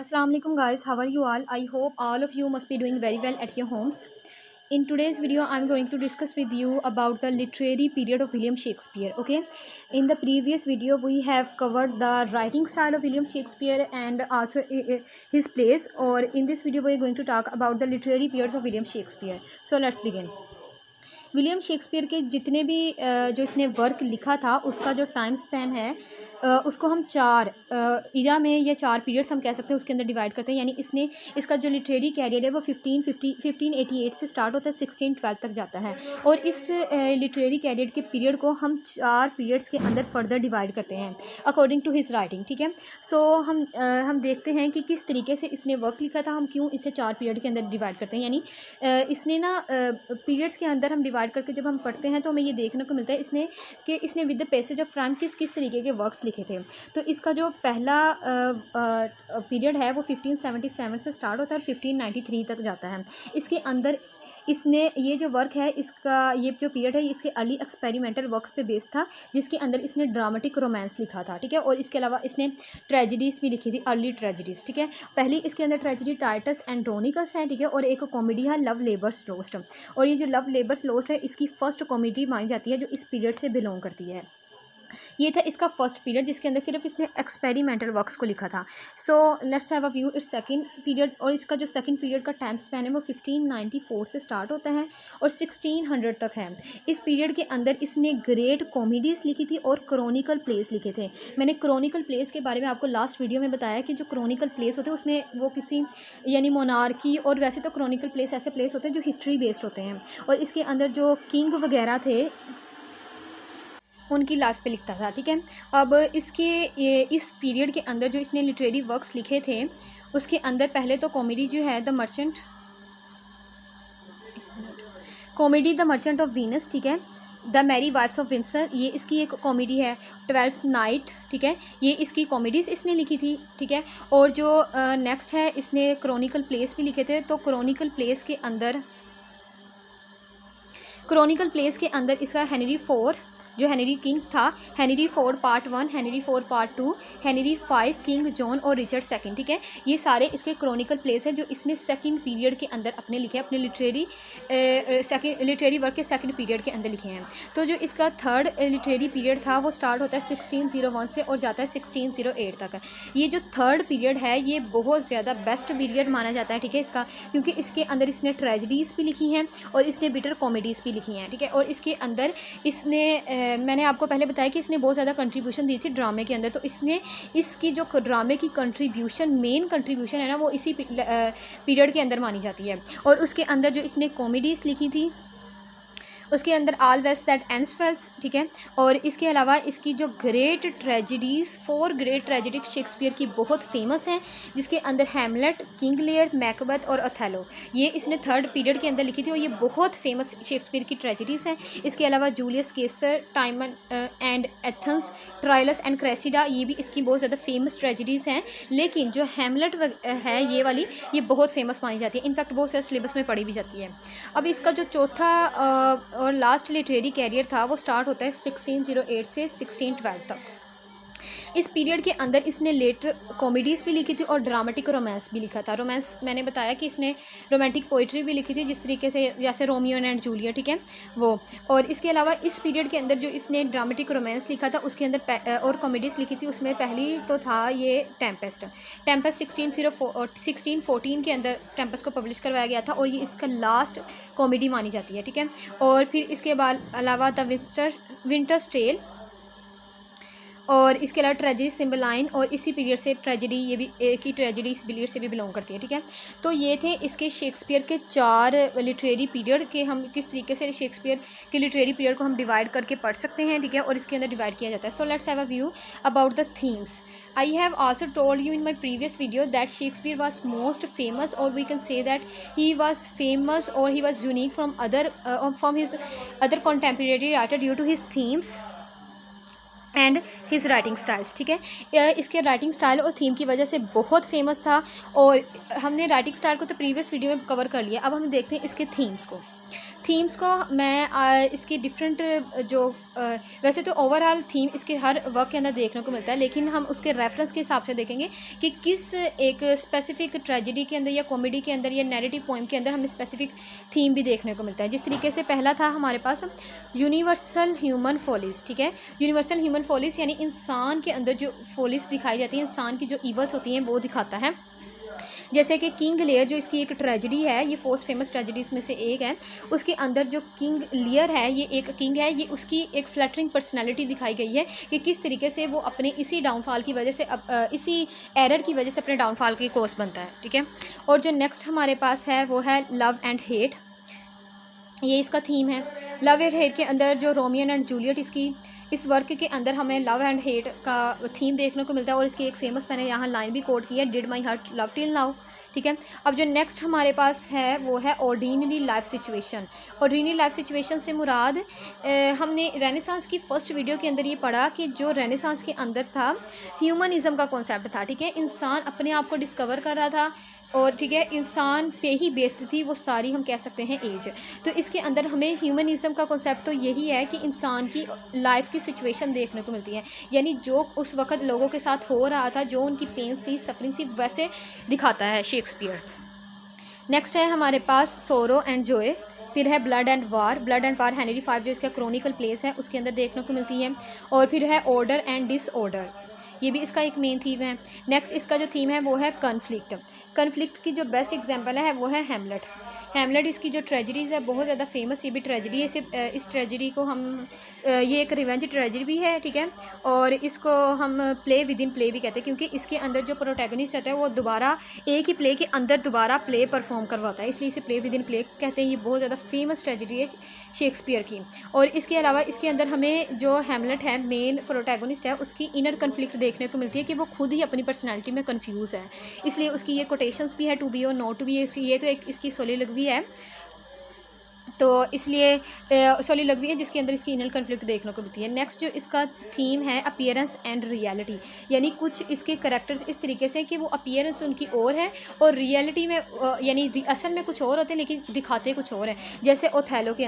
Assalamu alaikum guys, how are you all? I hope all of you must be doing very well at your homes. In today's video I'm going to discuss with you about the literary period of William Shakespeare. Okay, in the previous video we have covered the writing style of William Shakespeare and also his plays, or in this video we are going to talk about the literary periods of William Shakespeare. So let's begin. William Shakespeare के जितने भी जो इसने work लिखा था उसका जो time span है उसको हम चार इरा में या चार पीरियड्स हम कह सकते हैं उसके अंदर डिवाइड करते हैं। यानी इसने इसका जो लिटरेरी कैरियर है वो 1588 से स्टार्ट होता है 1612 तक जाता है, और इस लिटरेरी कैरियर के पीरियड को हम चार पीरियड्स के अंदर फर्दर डिवाइड करते हैं अकॉर्डिंग टू हिज राइटिंग। ठीक है, सो हम देखते हैं कि किस तरीके से इसने वर्क लिखा था, हम क्यों इसे चार पीरियड के अंदर डिवाइड करते हैं। यानी इसने ना पीरियड्स के अंदर हम डिवाइड करके जब हम पढ़ते हैं तो हमें ये देखने को मिलता है इसने with the passage of time किस तरीके के वर्क्स लिखे थे। तो इसका जो पहला पीरियड है वो 1577 से स्टार्ट होता है और 1593 तक जाता है। इसके अंदर इसने ये जो वर्क है इसका ये जो पीरियड है इसके अर्ली एक्सपेरिमेंटल वर्क्स पे बेस्ड था, जिसके अंदर इसने ड्रामेटिक रोमांस लिखा था। ठीक है, और इसके अलावा इसने ट्रेजिडीज़ भी लिखी थी, अर्ली ट्रेजिडीज़। ठीक है, पहली इसके अंदर ट्रेजिडी टाइटस एंड्रोनिकस है। ठीक है, और एक कॉमेडी है लव लेबर्स लोस्ट, और ये जो लव लेबर्स लोस्ट है इसकी फर्स्ट कॉमेडी मानी जाती है जो इस पीरियड से बिलोंग करती है। ये था इसका फर्स्ट पीरियड जिसके अंदर सिर्फ इसने एक्सपेरिमेंटल वर्क्स को लिखा था। सो let's have a view it's second period, और इसका जो सेकंड पीरियड का टाइम स्पैन है वो 1594 से स्टार्ट होता है और 1600 तक है। इस पीरियड के अंदर इसने ग्रेट कॉमेडीज़ लिखी थी और क्रॉनिकल प्लेस लिखे थे। मैंने क्रॉनिकल प्लेस के बारे में आपको लास्ट वीडियो में बताया कि जो क्रॉनिकल प्लेस होते हैं उसमें वो किसी यानी मोनार्की, और वैसे तो क्रॉनिकल प्लेस ऐसे प्लेस होते हैं जो हिस्ट्री बेस्ड होते हैं, और इसके अंदर जो किंग वगैरह थे उनकी लाइफ पे लिखता था। ठीक है, अब इस पीरियड के अंदर जो इसने लिटरेरी वर्क्स लिखे थे उसके अंदर पहले तो कॉमेडी जो है द मर्चेंट ऑफ वीनस, ठीक है, the merry wives of Windsor, ये इसकी एक कॉमेडी है। 12th नाइट, ठीक है, ये इसकी कॉमेडीज़ इसने लिखी थी। ठीक है, और जो नेक्स्ट है इसने क्रॉनिकल प्लेस भी लिखे थे। तो क्रॉनिकल प्लेस के अंदर इसका हेनरी IV जो हेनरी किंग था, Henry IV part 1, Henry IV part 2, Henry V, king John और रिचर्ड II। ठीक है, ये सारे इसके क्रॉनिकल प्लेस हैं जो इसने सेकंड पीरियड के अंदर अपने लिखे, अपने लिटरेरी वर्क के सेकंड पीरियड के अंदर लिखे हैं। तो जो इसका थर्ड लिटरेरी पीरियड था वो स्टार्ट होता है 1601 से और जाता है 1608 तक। ये जो थर्ड पीरियड है ये बहुत ज़्यादा बेस्ट पीरियड माना जाता है। ठीक है, इसका क्योंकि इसके अंदर इसने ट्रेजिडीज़ भी लिखी हैं और इसने बिटर कॉमेडीज़ भी लिखी हैं। ठीक है, और इसके अंदर इसने मैंने आपको पहले बताया कि इसने बहुत ज़्यादा कंट्रीब्यूशन दी थी ड्रामे के अंदर। तो इसकी जो ड्रामे की मेन कंट्रीब्यूशन है ना वो इसी पीरियड के अंदर मानी जाती है। और उसके अंदर जो इसने कॉमेडीज़ लिखी थी उसके अंदर all wells that ends wells, ठीक है, और इसके अलावा इसकी जो great tragedies 4 great tragedies Shakespeare की बहुत फेमस हैं, जिसके अंदर हैमलेट, किंग लियर, मैकबेथ और ओथेलो, ये इसने थर्ड पीरियड के अंदर लिखी थी और ये बहुत फेमस शेक्सपियर की ट्रेजिडीज़ हैं। इसके अलावा Julius Caesar, Timon and Athens, Troilus and Cressida, ये भी इसकी बहुत ज़्यादा फेमस ट्रेजिडीज़ हैं। लेकिन जो हैमलेट है ये वाली ये बहुत फेमस मानी जाती है, इनफैक्ट बहुत सारे सिलेबस में पढ़ी भी जाती है। अब इसका जो चौथा और लास्ट लिटरेरी कैरियर था वो स्टार्ट होता है 1608 से 1612 तक। इस पीरियड के अंदर इसने लेटर कॉमेडीज़ भी लिखी थी और ड्रामेटिक रोमांस भी लिखा था। रोमांस मैंने बताया कि इसने रोमांटिक पोइट्री भी लिखी थी, जिस तरीके से जैसे रोमियो एंड जूलियट, ठीक है वो। और इसके अलावा इस पीरियड के अंदर जो इसने ड्रामेटिक रोमांस लिखा था उसके अंदर और कॉमेडीज़ लिखी थी, उसमें पहली तो था ये टेम्पेस्ट 1614 के अंदर टेम्पेस्ट को पब्लिश करवाया गया था और ये इसका लास्ट कॉमेडी मानी जाती है। ठीक है, और फिर इसके अलावा द विंटर्स टेल और इसके अलावा ट्रेजिडी सिम्बलाइन, और इसी पीरियड से ट्रेजिडी ये भी एक ही ट्रेजिडी इस पीरियड से भी बिलोंग करती है। ठीक है, तो ये थे इसके शेक्सपियर के 4 लिटरेरी पीरियड के हम किस तरीके से शेक्सपियर के लिटरेरी पीरियड को हम डिवाइड करके पढ़ सकते हैं। ठीक है, और इसके अंदर डिवाइड किया जाता है। So let's have a view about the themes. I have also told you in my previous video that Shakespeare was most famous, और we can say that he was famous और he was unique from his other contemporary writer due to his themes and his writing styles. ठीक है, इसके writing style और theme की वजह से बहुत फेमस था, और हमने राइटिंग स्टाइल को तो प्रीवियस वीडियो में कवर कर लिया। अब हम देखते हैं इसके थीम्स को। थीम्स को मैं इसकी डिफरेंट जो वैसे तो ओवरऑल थीम इसके हर वर्क के अंदर देखने को मिलता है, लेकिन हम उसके रेफरेंस के हिसाब से देखेंगे कि किस एक स्पेसिफिक ट्रेजेडी के अंदर या कॉमेडी के अंदर या नैरेटिव पोइम के अंदर हमें स्पेसिफिक थीम भी देखने को मिलता है। जिस तरीके से पहला था हमारे पास यूनिवर्सल ह्यूमन फॉलिस, ठीक है। यूनिवर्सल ह्यूमन फॉलिस यानी इंसान के अंदर जो फॉलिस दिखाई जाती है, इंसान की जो ईवल्स होती हैं वो दिखाता है। जैसे कि किंग लियर जो इसकी एक ट्रेजेडी है, ये फोर्थ फेमस ट्रेजेडीज में से एक है, उसके अंदर जो किंग लियर है, ये एक किंग है, ये उसकी एक फ्लैटरिंग पर्सनालिटी दिखाई गई है कि किस तरीके से वो अपने इसी डाउनफॉल की वजह से इसी एरर की वजह से अपने डाउनफॉल की कोर्स बनता है, ठीक है। और जो नेक्स्ट हमारे पास है वो है लव एंड हेट, ये इसका थीम है। लव एंड हेट के अंदर जो रोमियो एंड जूलियट इस वर्क के अंदर हमें लव एंड हेट का थीम देखने को मिलता है। और इसकी एक फेमस मैंने यहाँ लाइन भी कोट की है, did my heart love till now, ठीक है। अब जो नेक्स्ट हमारे पास है वो है ordinary life situation. Ordinary life situation से मुराद हमने रेनेसांस की फर्स्ट वीडियो के अंदर ये पढ़ा कि जो रेनेसांस के अंदर था ह्यूमनिज़म का कॉन्सेप्ट था, ठीक है। इंसान अपने आप को डिस्कवर कर रहा था और ठीक है, इंसान पे ही बेस्ड थी वो सारी हम कह सकते हैं एज। तो इसके अंदर हमें ह्यूमनिज़म का कॉन्सेप्ट तो यही है कि इंसान की लाइफ की सिचुएशन देखने को मिलती है, यानी जो उस वक़्त लोगों के साथ हो रहा था, जो उनकी पेन थी, सफरिंग थी, वैसे दिखाता है शेक्सपियर। नेक्स्ट है हमारे पास सोरो एंड जॉय, फिर है blood and war. Blood and war Henry V जो इसका क्रॉनिकल प्लेस है उसके अंदर देखने को मिलती है। और फिर है ऑर्डर एंड डिसऑर्डर, ये भी इसका एक मेन थीम है। नेक्स्ट इसका जो थीम है वो है कन्फ्लिक्ट। कन्फ्लिक्ट की जो बेस्ट एग्जांपल है वो है हैमलेट। हैमलेट इसकी जो ट्रेजेडीज़ है बहुत ज़्यादा फेमस, ये भी ट्रेजेडी है। इस ट्रेजेडी को हम ये एक रिवेंज ट्रेजेडी भी है, ठीक है। और इसको हम प्ले विद इन प्ले भी कहते हैं, क्योंकि इसके अंदर जो प्रोटैगनिस्ट रहता है वो दोबारा एक ही प्ले के अंदर दोबारा प्ले परफॉर्म करवाता है, इसलिए इसे प्ले विद इन प्ले कहते हैं। ये बहुत ज़्यादा फेमस ट्रेजेडी है शेक्सपियर की। और इसके अलावा इसके अंदर हमें जो हैमलेट है मेन प्रोटैगनिस्ट है, उसकी इनर कन्फ्लिक्ट देखने को मिलती है कि वो खुद ही अपनी पर्सनैलिटी में कन्फ्यूज़ है, इसलिए उसकी ये कोटेशंस भी है टू बी और नॉट टू बी। ये तो एक इसकी सोलिलॉग्वी है, तो इसलिए सोलिलॉग्वी है जिसके अंदर इसकी इनर कन्फ्लिक्ट देखने को मिलती है। नेक्स्ट जो इसका थीम है अपीयरेंस एंड रियलिटी, यानी कुछ इसके करैक्टर्स इस तरीके से कि वो अपीयरेंस उनकी और है और रियलिटी में यानी असल में कुछ और होते हैं लेकिन दिखाते कुछ और है। जैसे ओथेलो के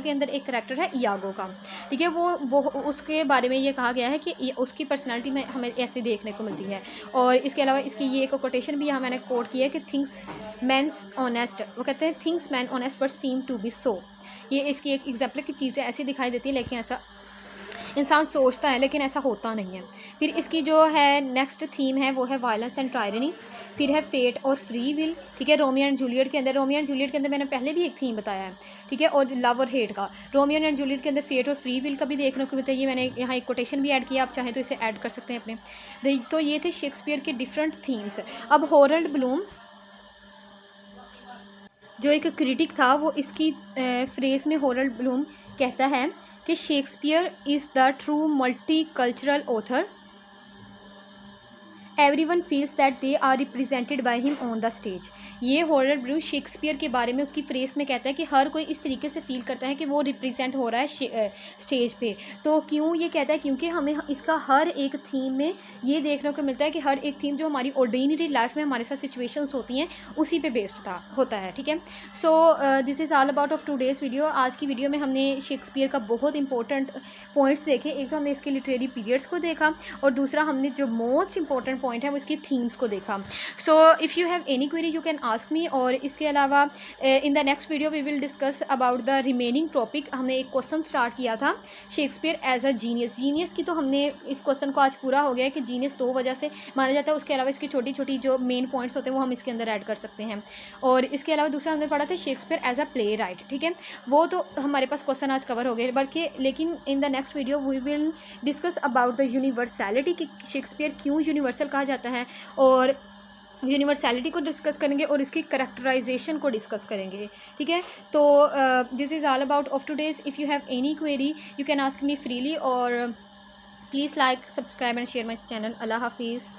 अंदर एक करैक्टर है इयागो का, ठीक है। वो उसके बारे में ये कहा गया है कि उसकी पर्सनैलिटी में हमें ऐसे देखने को मिलती है। और इसके अलावा इसकी ये एक कोटेशन भी यहाँ मैंने कोट की है कि थिंग्स मैन्स ऑनेस्ट, वो कहते हैं things man honest but seem to be so. ये इसकी एक एग्जाम्पल की चीज़ें ऐसी दिखाई देती है लेकिन ऐसा इंसान सोचता है लेकिन ऐसा होता नहीं है। फिर इसकी जो है नेक्स्ट थीम है वो है वायलेंस एंड टायरनी। फिर है फेट और फ्री विल, ठीक है। रोमियो एंड जूलियट के अंदर मैंने पहले भी एक थीम बताया है, ठीक है। और लव और हेट का रोमियो एंड जूलियट के अंदर फेट और फ्री विल का भी देखने को मिलता है। ये मैंने यहाँ एक कोटेशन भी ऐड किया, आप चाहें तो इसे ऐड कर सकते हैं अपने। तो ये थे शेक्सपियर के डिफरेंट थीम्स। अब हॉरल्ड ब्लूम जो एक क्रिटिक था वो इसकी फ्रेज़ में हॉरल्ड ब्लूम कहता है कि Shakespeare is the true multicultural author, everyone feels that they are represented by him on the stage. ये हॉरल्ड ब्लूम शेक्सपियर के बारे में उसकी फ्रेज़ में कहता है कि हर कोई इस तरीके से फील करता है कि वो रिप्रेजेंट हो रहा है स्टेज पे। तो क्यों ये कहता है? क्योंकि हमें इसका हर एक थीम में ये देखने को मिलता है कि हर एक थीम जो हमारी ऑर्डिनरी लाइफ में हमारे साथ सिचुएशंस होती हैं उसी पे बेस्ड होता है, ठीक है। So this is all about of today's video. आज की वीडियो में हमने शेक्सपियर का बहुत इंपॉर्टेंट पॉइंट्स देखे। एक तो हमने इसके लिटरेरी पीरियड्स को देखा और दूसरा हमने जो मोस्ट इंपॉर्टेंट पॉइंट है वो इसकी थीम्स को देखा। So if you have any query you can ask me. और इसके अलावा in the next video we will discuss about the remaining topic. हमने एक क्वेश्चन स्टार्ट किया था शेक्सपियर एज अ जीनियस की, तो हमने इस क्वेश्चन को आज पूरा हो गया है कि जीनियस दो वजह से माना जाता है। उसके अलावा इसकी छोटी छोटी जो मेन पॉइंट्स होते हैं वो हम इसके अंदर ऐड कर सकते हैं। और इसके अलावा दूसरा हमने पढ़ा था Shakespeare as a playwright, ठीक है। वो तो हमारे पास क्वेश्चन आज कवर हो गए, बल्कि लेकिन in the next video we will discuss about the universality कि शेक्सपियर क्यों यूनिवर्सल कहा जाता है, और यूनिवर्सैलिटी को डिस्कस करेंगे और इसकी करैक्टराइजेशन को डिस्कस करेंगे, ठीक है। तो this is all about of today's. If you have any query you can ask me freely, और please like, subscribe and share my channel. अल्लाह हाफिज़।